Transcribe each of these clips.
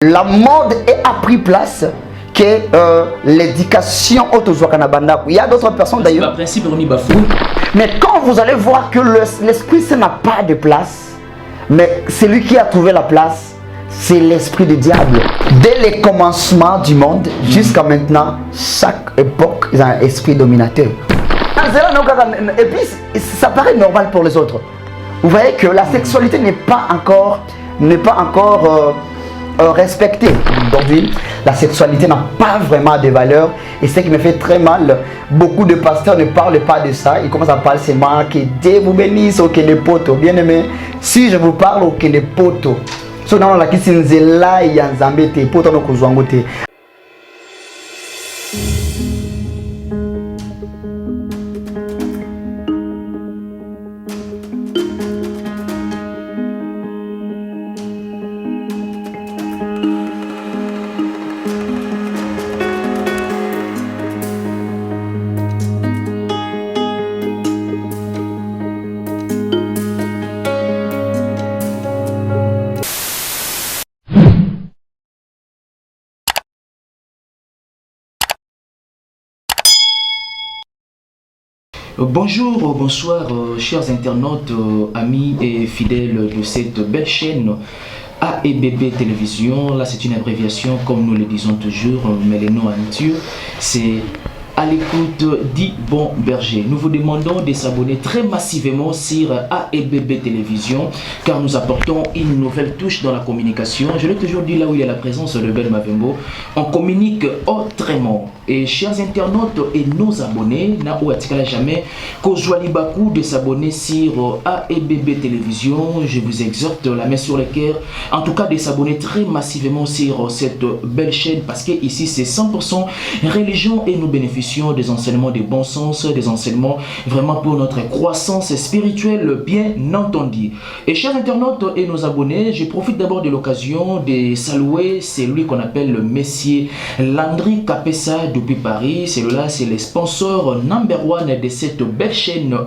La mode a pris place que l'éducation autozoakanabanda. Il y a d'autres personnes d'ailleurs. Mais quand vous allez voir que l'esprit ça n'a pas de place, mais celui qui a trouvé la place, c'est l'esprit du diable. Dès le commencement du monde jusqu'à maintenant, chaque époque, il y a un esprit dominateur. Et puis, ça paraît normal pour les autres. Vous voyez que la sexualité n'est pas encore respectée. Aujourd'hui, la sexualité n'a pas vraiment de valeur. Et ce qui me fait très mal, beaucoup de pasteurs ne parlent pas de ça. Ils commencent à parler seulement que Dieu vous bénisse au Kende Poto. Bien aimé, si je vous parle au Kende Poto, so dans la kisi nzela ya nzambe te poto no kozwango te. Bonjour, bonsoir, chers internautes, amis et fidèles de cette belle chaîne AEBB Télévision. Là, c'est une abréviation, comme nous le disons toujours, mais le nom en Dieu, c'est à l'écoute dit bon berger. Nous vous demandons de s'abonner très massivement sur AEBB Télévision, car nous apportons une nouvelle touche dans la communication. Je l'ai toujours dit, là où il y a la présence de Ben Mavembo, on communique autrement. Et chers internautes et nos abonnés, n'a ou atikala jamais, Kozwalibaku de s'abonner sur AEBB Télévision. Je vous exhorte la main sur le cœur, en tout cas de s'abonner très massivement sur cette belle chaîne, parce que ici c'est 100% religion et nous bénéficions des enseignements de bon sens, des enseignements vraiment pour notre croissance spirituelle, bien entendu. Et chers internautes et nos abonnés, je profite d'abord de l'occasion de saluer celui qu'on appelle le Messier Landry Capessa depuis Paris. Celui-là, c'est le sponsor number one de cette belle chaîne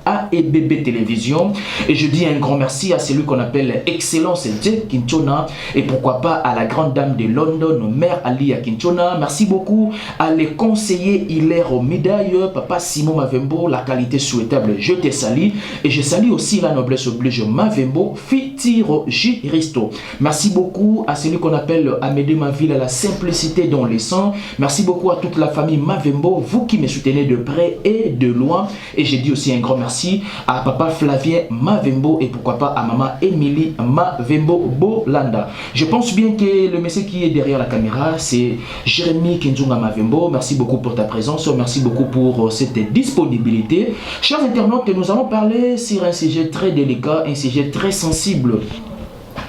AEBB Télévision. Et je dis un grand merci à celui qu'on appelle Excellence Jack Kinchona, et pourquoi pas à la grande dame de London, Mère Ali Kinchona. Merci beaucoup à les conseillers Hilaire aux médailles, Papa Simon Mavembo, la qualité souhaitable, je te salue. Et je salue aussi la noblesse oblige Mavembo, Fitiro Jiristo. Merci beaucoup à celui qu'on appelle Amédée Maville, à la simplicité dans les sangs. Merci beaucoup à toute la famille Mavembo, vous qui me soutenez de près et de loin. Et j'ai dit aussi un grand merci à Papa Flavien Mavembo et pourquoi pas à Maman Émilie Mavembo Bolanda. Je pense bien que le monsieur qui est derrière la caméra, c'est Jérémy Kinzunga Mavembo. Merci beaucoup pour ta présence, merci beaucoup pour cette disponibilité. Chers internautes, nous allons parler sur un sujet très délicat, un sujet très sensible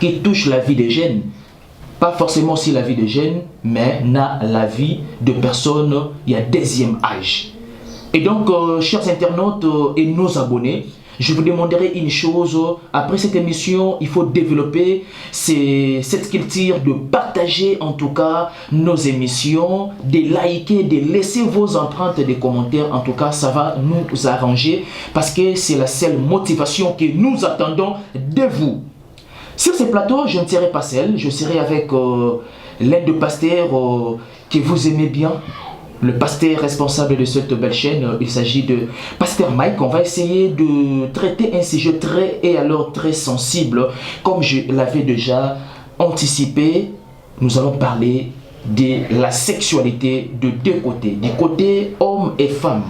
qui touche la vie des jeunes. Pas forcément si la vie des jeunes, mais la vie de personnes il y a deuxième âge. Et donc, chers internautes et nos abonnés, je vous demanderai une chose, après cette émission, il faut développer cette culture de partager en tout cas nos émissions, de liker, de laisser vos empreintes des commentaires. En tout cas, ça va nous arranger parce que c'est la seule motivation que nous attendons de vous. Sur ce plateau, je ne serai pas seul, je serai avec l'un des pasteurs que vous aimez bien. Le pasteur responsable de cette belle chaîne, il s'agit de Pasteur Mike. On va essayer de traiter un sujet très sensible. Comme je l'avais déjà anticipé, nous allons parler de la sexualité de deux côtés, du côté homme et femme.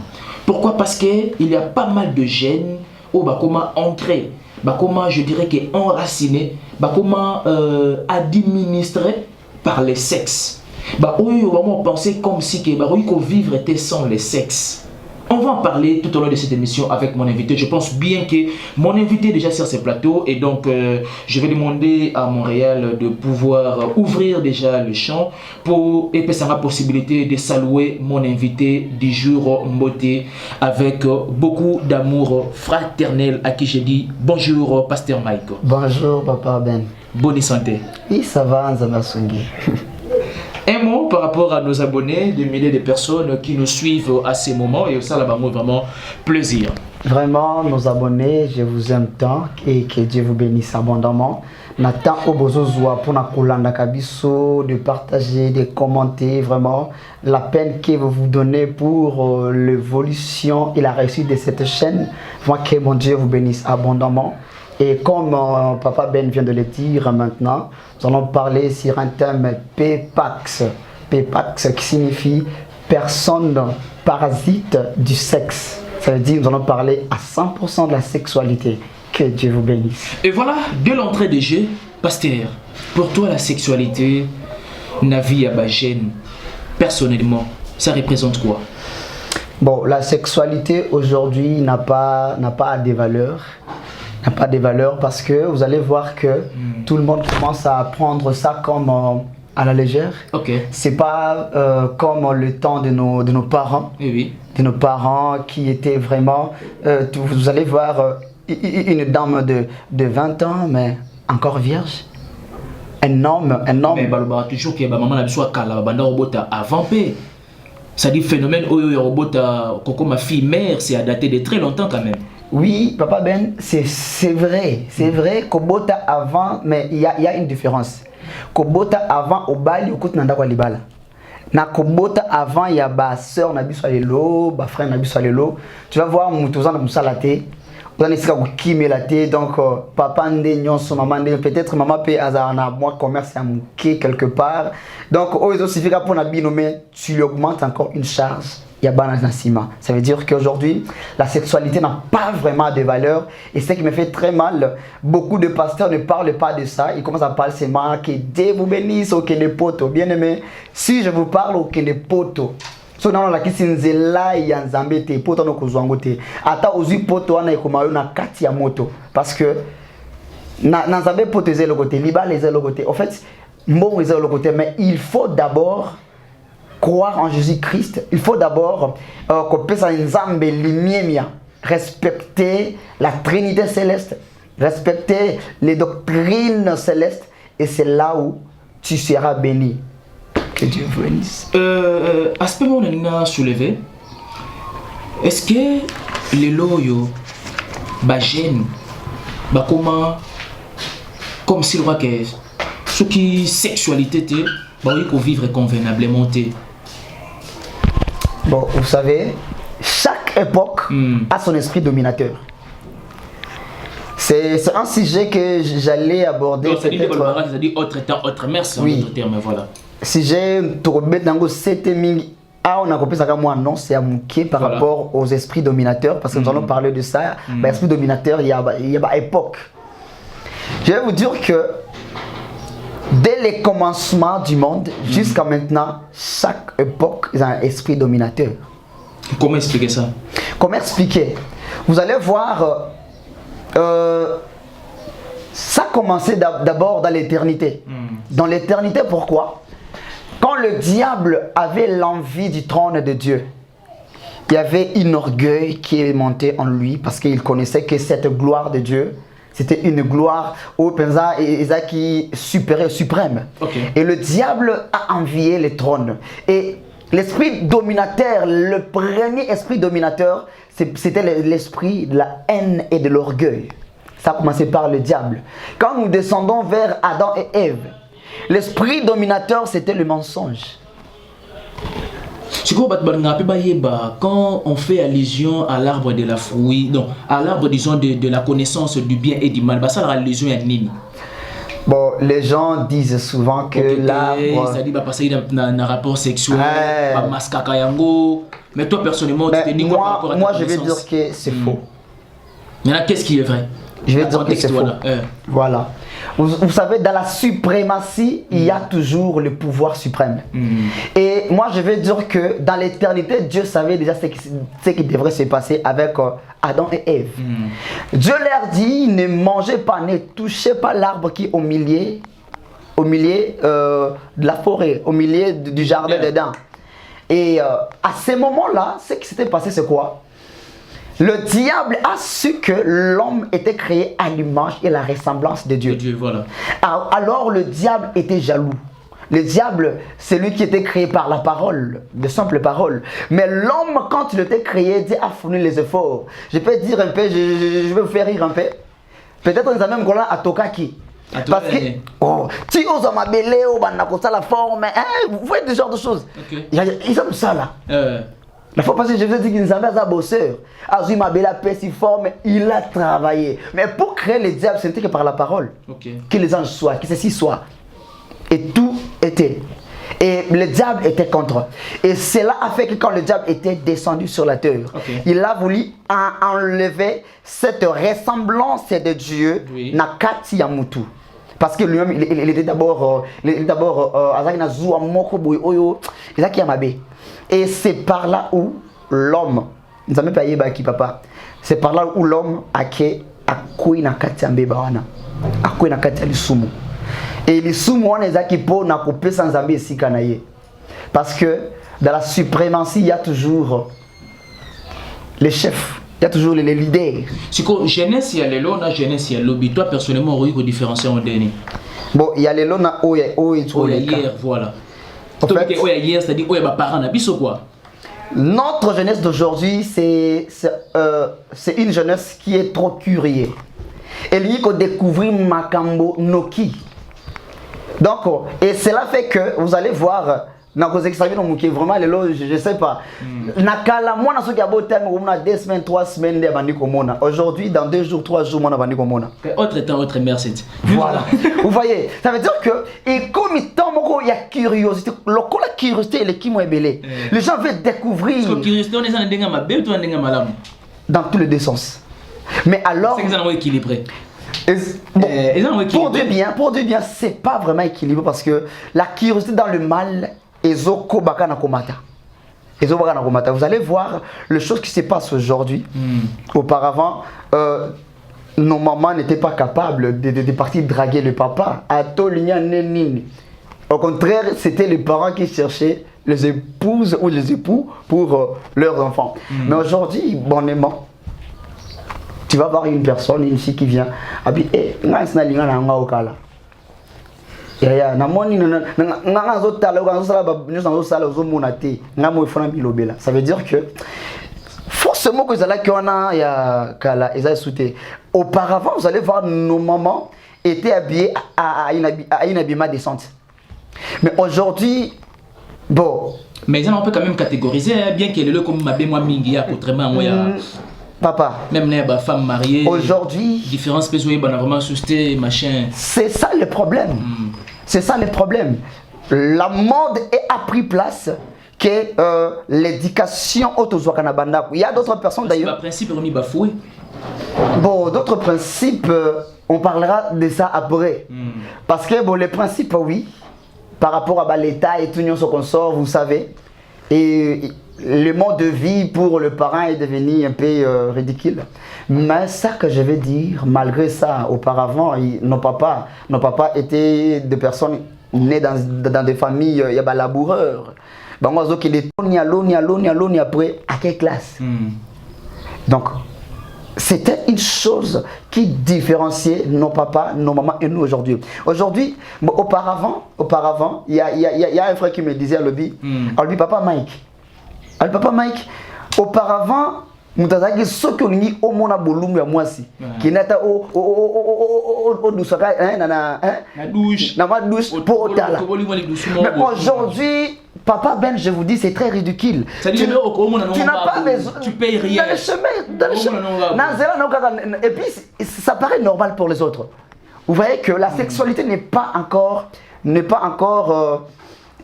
Pourquoi? Parce qu'il y a pas mal de jeunes où comment entrer, comment je dirais que enraciner, comment administrer par les sexes. Oui, on va penser comme si que vivre était sans le sexe. On va en parler tout au long de cette émission avec mon invité. Je pense bien que mon invité est déjà sur ce plateau et donc je vais demander à Montréal de pouvoir ouvrir déjà le champ pour et ça la possibilité de saluer mon invité du jour Mboté avec beaucoup d'amour fraternel à qui je dis bonjour Pasteur Mike. Bonjour Papa Ben. Bonne santé. Oui, ça va, Nzamasungi. Un mot par rapport à nos abonnés, des milliers de personnes qui nous suivent à ces moments et ça, là, vraiment plaisir. Vraiment, nos abonnés, je vous aime tant et que Dieu vous bénisse abondamment. Nathan Obozozwa pour Nakolanda Kabiso, de partager, de commenter vraiment la peine que vous vous donnez pour l'évolution et la réussite de cette chaîne. Moi, que mon Dieu vous bénisse abondamment. Et comme Papa Ben vient de le dire maintenant, nous allons parler sur un thème PPAX. PPAX qui signifie personne parasite du sexe. Ça veut dire que nous allons parler à 100% de la sexualité. Que Dieu vous bénisse. Et voilà, de l'entrée de jeu, pasteur, pour toi la sexualité, Navi Abagène, personnellement, ça représente quoi? Bon, la sexualité aujourd'hui n'a pas de valeur. N'a pas de valeur parce que vous allez voir que tout le monde commence à prendre ça comme à la légère. Okay. C'est pas comme le temps de nos parents. Oui. De nos parents qui étaient vraiment... vous allez voir... une dame de 20 ans, mais encore vierge. Un homme. Mais toujours que maman a besoin de avant paix. Ça dit phénomène Coco ma fille mère, c'est à dater de très longtemps quand même. Oui, Papa Ben, c'est vrai. C'est vrai qu'Obota avant, mais il y a une différence. Kobota avant au bali, au côté nanda kwa libala. Na Kobota avant, il y a ba sœur na biso alelo, ba frère na biso alelo. Tu vas voir moutozan na musalate. Donc papa ndé maman peut-être maman peut azarana moi commerce à mon quelque part. Donc il suffit pour na binomé tu lui augmentes encore une charge. Il y a banane nasima. Ça veut dire qu'aujourd'hui la sexualité n'a pas vraiment de valeur et ce qui me fait très mal. Beaucoup de pasteurs ne parlent pas de ça. Ils commencent à parler seulement que Dieu vous bénisse au Kene Poto. Bien aimé, si je vous parle au Kene Poto. So dans la kisi nzela ya nzambe te poto no kozwango te ata ozui poto wana ekomayo na kati ya moto parce que na nzambe poto ezelo côté libala ezelo côté en fait mbongo ezelo côté mais il faut d'abord croire en Jésus-Christ. Il faut d'abord kopesa nzambe limiemia, respecter la Trinité céleste, respecter les doctrines célestes et c'est là où tu seras béni. Que Dieu vous bénisse. Aspect mon a soulevé. Est-ce que les loyaux, bagène, comment, comme s'il voit que ce qui sexualité te, il faut vivre convenablement te. Bon, vous savez, chaque époque a son esprit dominateur. C'est un sujet que j'allais aborder. C'est-à-dire autre temps, autre mère, c'est un autre terme, voilà. Si j'ai trouvé dans cette on a compris ça comme moi non c'est à mouquer par rapport aux esprits dominateurs parce que nous allons parler de ça. L'esprit dominateur il y a époque. Je vais vous dire que dès les commencements du monde jusqu'à maintenant, chaque époque a un esprit dominateur. Comment expliquer ça? Comment expliquer? Vous allez voir, ça a commencé d'abord dans l'éternité. Dans l'éternité, pourquoi? Quand le diable avait l'envie du trône de Dieu, il y avait un orgueil qui est monté en lui parce qu'il connaissait que cette gloire de Dieu, c'était une gloire au Penza et qui suprême. Okay. Et le diable a envié le trône. Et l'esprit dominateur, le premier esprit dominateur, c'était l'esprit de la haine et de l'orgueil. Ça a commencé par le diable. Quand nous descendons vers Adam et Ève, l'esprit dominateur, c'était le mensonge. Quand on fait allusion à l'arbre de la fruit, donc à l'arbre disons de la connaissance du bien et du mal, ça allusion à Nini. Bon, les gens disent souvent que l'arbre... Ça dit passer dans un rapport sexuel, mais toi personnellement, tu te dis quoi par rapport à ta connaissance? Moi je vais dire que c'est faux. Maintenant, qu'est-ce qui est vrai? Je vais dire que c'est faux. Voilà. Vous savez, dans la suprématie, il y a toujours le pouvoir suprême. Et moi, je vais dire que dans l'éternité, Dieu savait déjà ce qui devrait se passer avec Adam et Ève. Dieu leur dit, ne mangez pas, ne touchez pas l'arbre qui est au milieu de la forêt, au milieu du jardin d'Éden. Et à ce moment-là, ce qui s'était passé, c'est quoi? Le diable a su que l'homme était créé à l'image et la ressemblance de Dieu. Voilà. Alors le diable était jaloux. Le diable, c'est lui qui était créé par la parole, de simple parole. Mais l'homme, quand il était créé, Dieu a fourni les efforts. Je peux dire un peu, je vais vous faire rire un peu. Peut-être que nous avons même à Tokaki. Parce que, si on a mabélé, on a la forme, vous voyez ce genre de choses. Ils aiment ça là. La fois passée, je vous ai dit qu'il nous avait un bosseur. Azui mabélé a persiforme, il a travaillé. Mais pour créer les diables, c'était que par la parole. Que les anges soient, que ceci soit. Et tout était. Et le diable était contre. Et cela a fait que quand le diable était descendu sur la terre, il a voulu enlever cette ressemblance de Dieu Nakati Yamutu. Parce que lui-même, il était d'abord et c'est par là où l'homme, c'est par là où l'homme a koué Nakati Ambebawana, a koué Nakati Alisumu. Et les soumouans les akipo n'a coupé sans ambi ici canaillé. Parce que dans la suprématie, il y a toujours les chefs, il y a toujours les leaders. Si quoi jeunesse il y a les lois, jeunesse il y a lobby. Toi personnellement, on a différencier en dernier. Bon, il y a les lois na o hier, voilà. En fait, hier, c'est-à-dire o ya parents na biso quoi. Notre jeunesse d'aujourd'hui, c'est une jeunesse qui est trop curieuse. Et lui qui découvrir Makambo Noki. Donc, et cela fait que vous allez voir, vraiment, je ne sais pas. Deux semaines, 3 semaines, aujourd'hui, dans 2 jours, 3 jours, autre temps, autre merci. Voilà. Vous voyez, ça veut dire que, et comme il y a curiosité, la curiosité, elle est qui m'a belé. Les gens veulent découvrir. Parce que curiosité, on est dans tous les deux sens. Mais alors. C'est qu'ils ont équilibré. Bon, pour dire bien, c'est pas vraiment équilibré parce que la curiosité dans le mal est vous allez voir les choses qui se passent aujourd'hui. Auparavant, nos mamans n'étaient pas capables de partir draguer le papa. Au contraire, c'était les parents qui cherchaient les épouses ou les époux pour leurs enfants. Mais aujourd'hui, bonnement, tu vas voir une personne ici qui vient. Ça veut dire que forcément que auparavant, vous allez voir nos mamans étaient habillées à une habillement décente. Mais aujourd'hui, bon. Mais on peut quand même catégoriser, bien qu'il y ait le comme moi mingi à contrairement moi. Papa, même les femmes mariées, aujourd'hui, différentes personnes vraiment suscité, machin. C'est ça le problème. C'est ça le problème. La mode a pris place que l'éducation autour Kanabanda. Il y a d'autres personnes d'ailleurs. C'est principe remis bafoué. Bon, d'autres principes, on parlera de ça après. Parce que bon, les principes, oui, par rapport à l'État et tout ce qu'on sort, vous savez. Et le mode de vie pour le parent est devenu un peu ridicule. Mais ça que je vais dire, malgré ça, auparavant, nos papas étaient des personnes nées dans des familles laboureurs. Après, à quelle classe? Donc, c'était une chose qui différenciait nos papas, nos mamans et nous aujourd'hui. Aujourd'hui, auparavant, il y a un frère qui me disait à l'obby, papa Mike, auparavant, nous avons ceux qui ont mis au monde à Bolum et à moi aussi, qui n'étaient au douche pour mais aujourd'hui, papa Ben, je vous dis, c'est très ridicule. Tu n'as pas besoin. Tu payes rien. Dans le chemin. Et puis, ça paraît normal pour les autres. Vous voyez que la sexualité n'est pas encore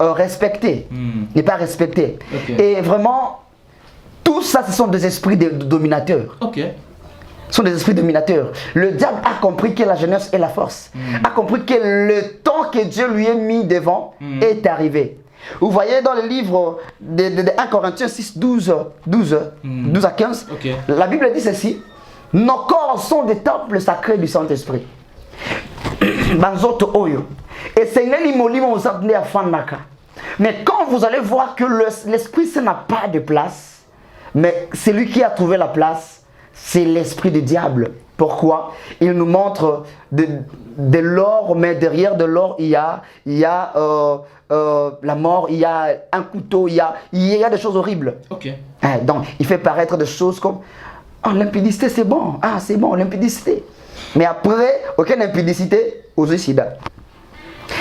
respectée. N'est pas respectée. Et vraiment, tout ça, ce sont des esprits de dominateurs. Ce sont des esprits dominateurs. Le diable a compris que la jeunesse est la force. A compris que le temps que Dieu lui a mis devant est arrivé. Vous voyez dans le livre de 1 Corinthiens 6, 12 à 15, la Bible dit ceci: nos corps sont des temples sacrés du Saint-Esprit. Mais quand vous allez voir que l'Esprit Saint n'a pas de place, mais celui qui a trouvé la place, c'est l'esprit du diable. Pourquoi? Il nous montre de l'or, mais derrière de l'or, il y a la mort, il y a un couteau, il y a des choses horribles. Donc, il fait paraître des choses comme l'impudicité, c'est bon. Ah, c'est bon, l'impudicité. Mais après, aucune impudicité, aux sida.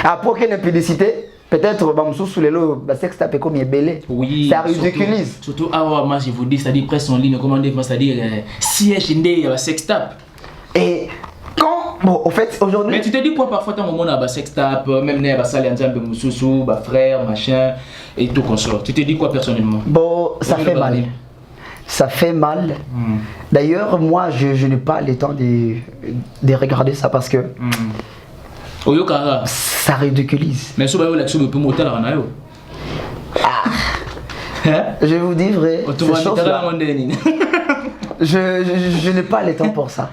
Après quelle publicité, peut-être sous les lots, sex tape comme il belé. Oui. Ça ridiculise. Surtout moi je vous dis, c'est-à-dire presse en ligne, comment dire, c'est-à-dire siège indé à sex tape. Et quand, bon, au fait, aujourd'hui. Mais tu te dis quoi parfois, tant au monde à sex tape, même né à salle ensemble, moussou, frère, machin, et tout consort. Tu te dis quoi personnellement? Bon, ça fait mal. Ça fait mal. D'ailleurs, moi, je n'ai pas le temps de regarder ça parce que ça ridiculise. Mais si vous avez l'action de tout motel, je vais vous dire vrai. Je n'ai pas le temps pour ça.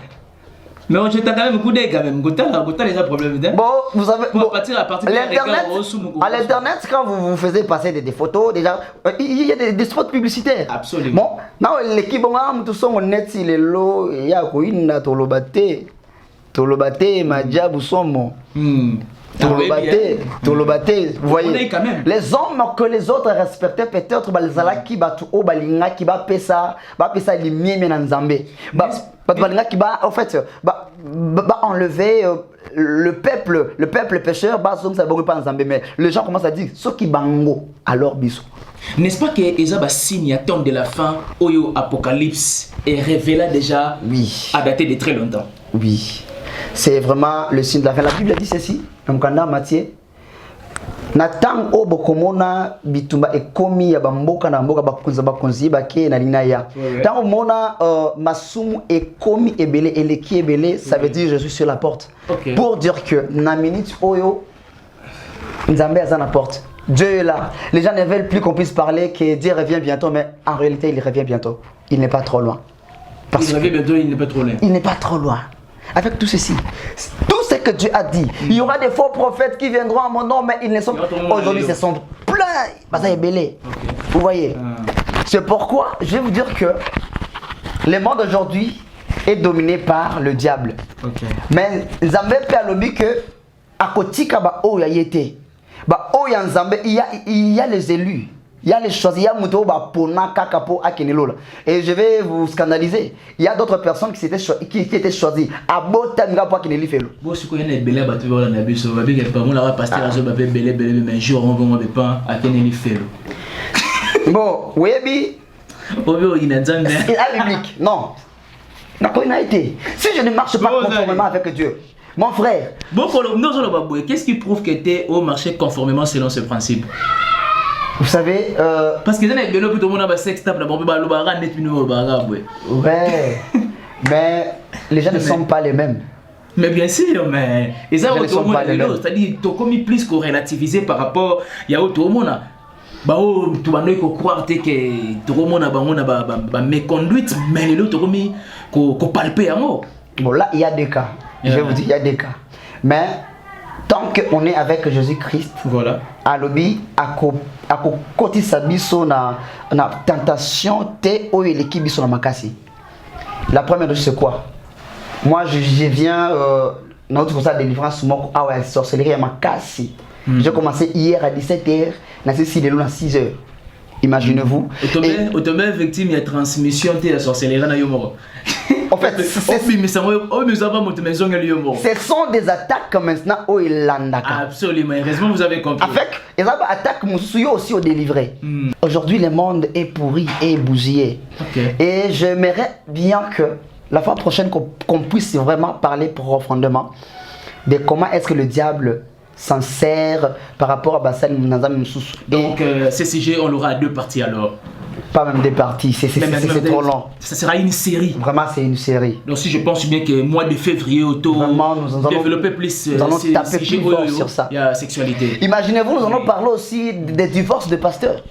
Mais je t'ai quand même goûté quand même. Goûter les problèmes. Bon, vous savez, bon, à l'internet, quand vous faisiez passer des photos, déjà, il y a des spots publicitaires. Absolument. Bon, maintenant l'équipe tout son net si les lots, il y a quoi na tolobate, majabu somo. Tolobate, vous voyez, les hommes que les autres respectaient peut-être balzala qui bat au balinga qui bat pesa limie nan zambé balinga qui bat en fait enlever le peuple pécheur ça ne pas en zambé, mais les gens commencent à dire ce qui bango alors bisou. N'est-ce pas que Ezaba signe attend de la fin Oyo Apocalypse est révélé déjà à dater de très longtemps? Oui. C'est vraiment le signe de la fin. La Bible dit ceci, dans Kanda Matthieu. Natang o bokomona bitumba ekomi ya bamboka na mboka bakonzi bake na linaya. Tant au mona masumu ekomi ebele eleki ebele, ça veut dire je suis sur la porte. Pour dire que na minute oyo Nzambe à la porte. Dieu est là. Les gens ne veulent plus qu'on puisse parler que Dieu revient bientôt, mais en réalité il revient bientôt. Il n'est pas trop loin. Il revient bientôt, il n'est pas trop loin. Il n'est pas trop loin. Avec tout ceci, tout ce que Dieu a dit, il y aura des faux prophètes qui viendront à mon nom, mais ils ne sont pas. Aujourd'hui, ce sont plein. Ça est belé. Vous voyez. C'est pourquoi je vais vous dire que le monde aujourd'hui est dominé par le diable. Mais Nzambe peut allobi que à côté kaba o ya yete, ba o ya Nzambe il y a les élus. Il y a les choses, il y a Mouto Pona Kakapo Akenelola. Et je vais vous scandaliser. Il y a d'autres personnes qui étaient choisies. À Botanga pour Akeneli Felo. Bon, si vous avez des belles bâtiments, on a vu ça. On va passer à ce bébé, mais un jour, on va pas Akeneli Felo. Bon, oui, il a biblique. Non. Il a été. Si je ne marche pas conformément avec Dieu, mon frère. Bon, qu'est-ce qui prouve que tu es au marché conformément selon ce principe? Vous savez, parce que les gens plutôt mon sex tape ouais, mais les gens ne sont pas les mêmes. Mais bien sûr, mais les gens ne sont pas les mêmes. C'est-à-dire tu commis plus qu'on relativisé par rapport il y a autre monde. Bah oh, tu vas nous croire que tout le monde a méconduite, mais les autres commis qu'on palper à mot. Bon là il y a des cas. Je vais vous dire il y a des cas. Mais tant qu'on est avec Jésus-Christ, voilà. À lobby, à côté sabiso na tentation te o l'équipe biso na makasi. La première chose c'est quoi? Moi je viens notre ça délivrance moko ah ouais sorcellerie à makasi. J'ai commencé hier à 17h, na 6h. Imaginez-vous. Automne victime il y a transmission de la sorcellerie na yomo. En fait, ce sont des attaques maintenant au Ilandaka. Absolument, heureusement vous avez compris. Avec les attaques aussi au délivré. Aujourd'hui, le monde est pourri et bousillé. Et j'aimerais bien que la fois prochaine qu'on puisse vraiment parler profondément de comment est-ce que le diable s'en sert par rapport à Bassal Mnazam Moussous. Donc, ce sujet, on l'aura à 2 parties alors. Pas même des parties, c'est trop long. Ça sera une série. Vraiment, c'est une série. Donc, si je pense bien que mois de février, vraiment, nous allons développer plus, nous allons taper plus fort sur ça. Il y a sexualité. Imaginez-vous, nous allons parler aussi des divorces de pasteurs.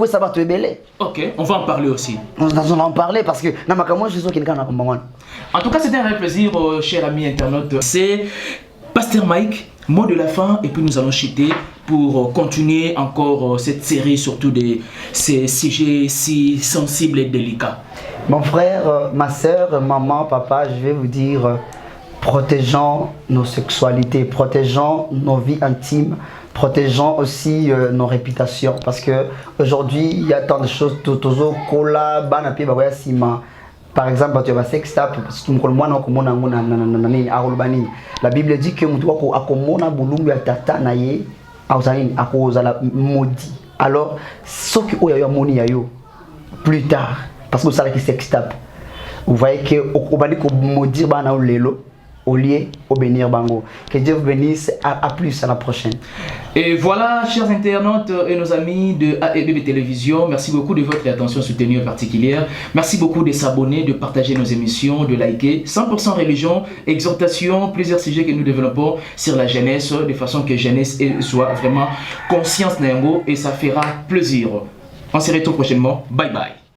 Ça va te béler. Ok, on va en parler aussi. Nous allons en parler parce que en tout cas, c'était un vrai plaisir, chers amis internautes. C'est Pasteur Mike. Mot de la fin, et puis nous allons chuter pour continuer encore cette série, surtout de ces sujets si sensibles et délicats. Mon frère, ma soeur, maman, papa, je vais vous dire, protégeons nos sexualités, protégeons nos vies intimes, protégeons aussi nos réputations, parce que aujourd'hui il y a tant de choses, tozo, cola, banapi, sima. par exemple, tu vas sextape, la Bible dit que mutu akomona bulumbu ya tata na ye auzanini akozala maudit. Alors ce qui oya moni yayo plus tard parce que ça qui sextape. Vous voyez que au bali ko maudire bana lelo au lieu au bénir bango. Que Dieu vous bénisse, à plus, à la prochaine. Et voilà, chers internautes et nos amis de AEBB Télévision, merci beaucoup de votre attention soutenue particulière. Merci beaucoup de s'abonner, de partager nos émissions, de liker. 100% religion, exhortation, plusieurs sujets que nous développons sur la jeunesse, de façon que jeunesse soit vraiment conscience et ça fera plaisir. On se retrouve prochainement. Bye bye.